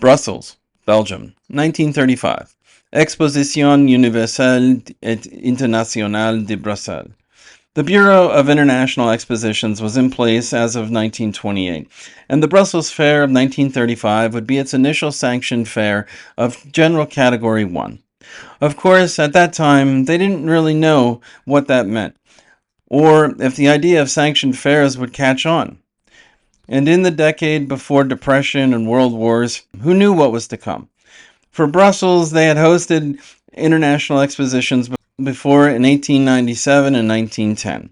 Brussels, Belgium, 1935. Exposition Universelle et Internationale de Bruxelles. The Bureau of International Expositions was in place as of 1928, and the Brussels Fair of 1935 would be its initial sanctioned fair of General Category 1. Of course, at that time, they didn't really know what that meant, or if the idea of sanctioned fairs would catch on. And in the decade before Depression and World Wars, who knew what was to come? For Brussels, they had hosted international expositions before in 1897 and 1910.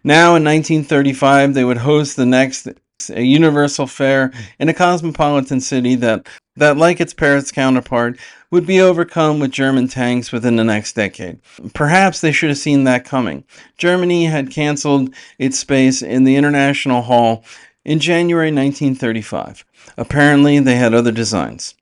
Now, in 1935, they would host the next, a universal fair in a cosmopolitan city that, like its Paris counterpart, would be overcome with German tanks within the next decade. Perhaps they should have seen that coming. Germany had canceled its space in the International Hall in January 1935. Apparently, they had other designs.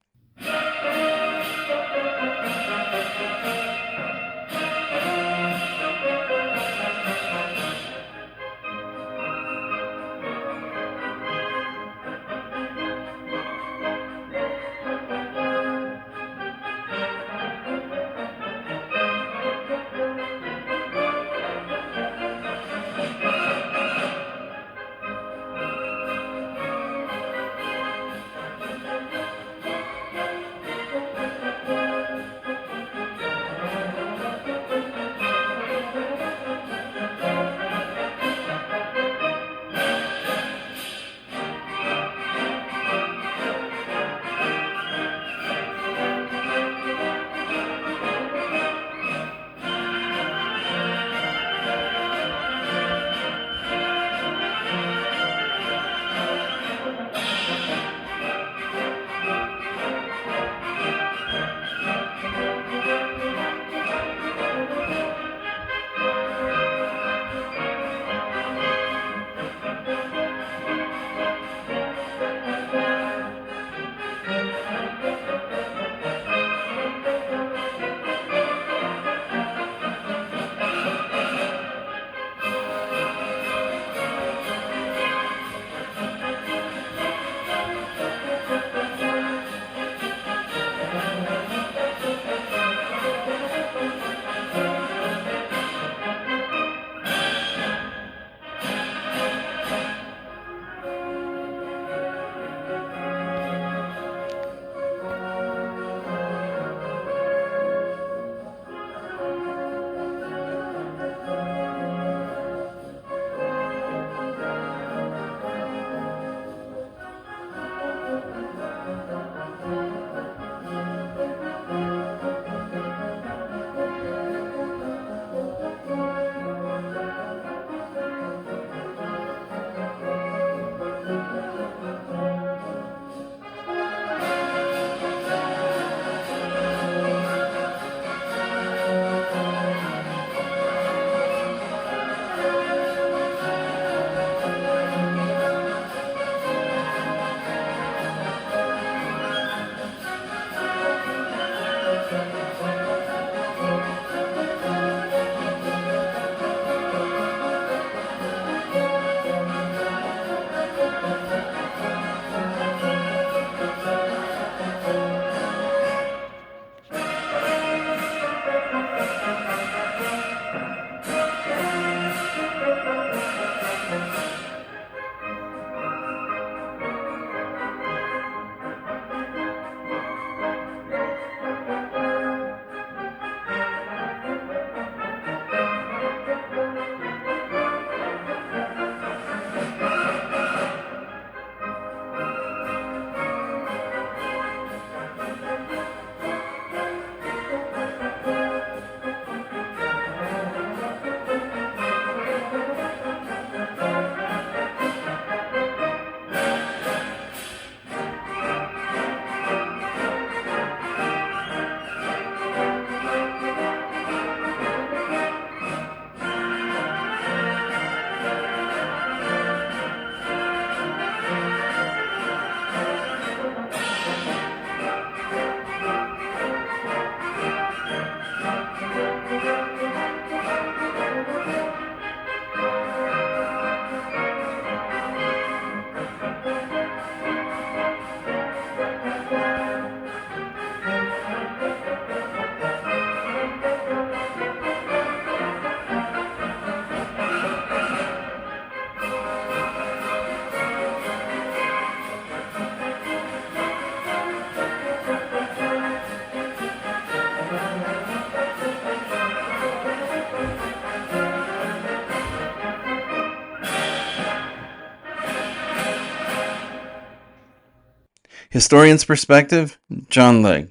Historian's perspective, John Legge.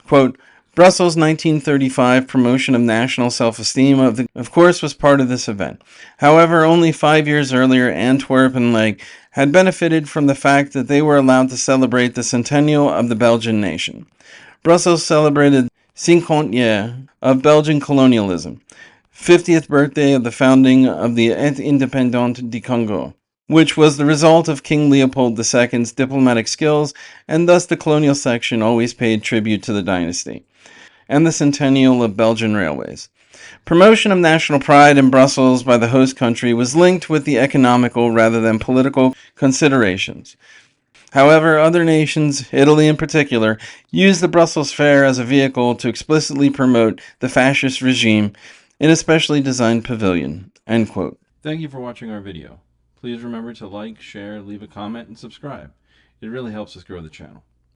Quote, Brussels' 1935 promotion of national self-esteem, of course, was part of this event. However, only 5 years earlier, Antwerp and Legge had benefited from the fact that they were allowed to celebrate the centennial of the Belgian nation. Brussels celebrated 50 years of Belgian colonialism, 50th birthday of the founding of the Indépendance du Congo, which was the result of King Leopold II's diplomatic skills, and thus the colonial section always paid tribute to the dynasty, and the centennial of Belgian railways. Promotion of national pride in Brussels by the host country was linked with the economical rather than political considerations. However, other nations, Italy in particular, used the Brussels Fair as a vehicle to explicitly promote the fascist regime in a specially designed pavilion. End quote. Thank you for watching our video. Please remember to like, share, leave a comment, and subscribe. It really helps us grow the channel.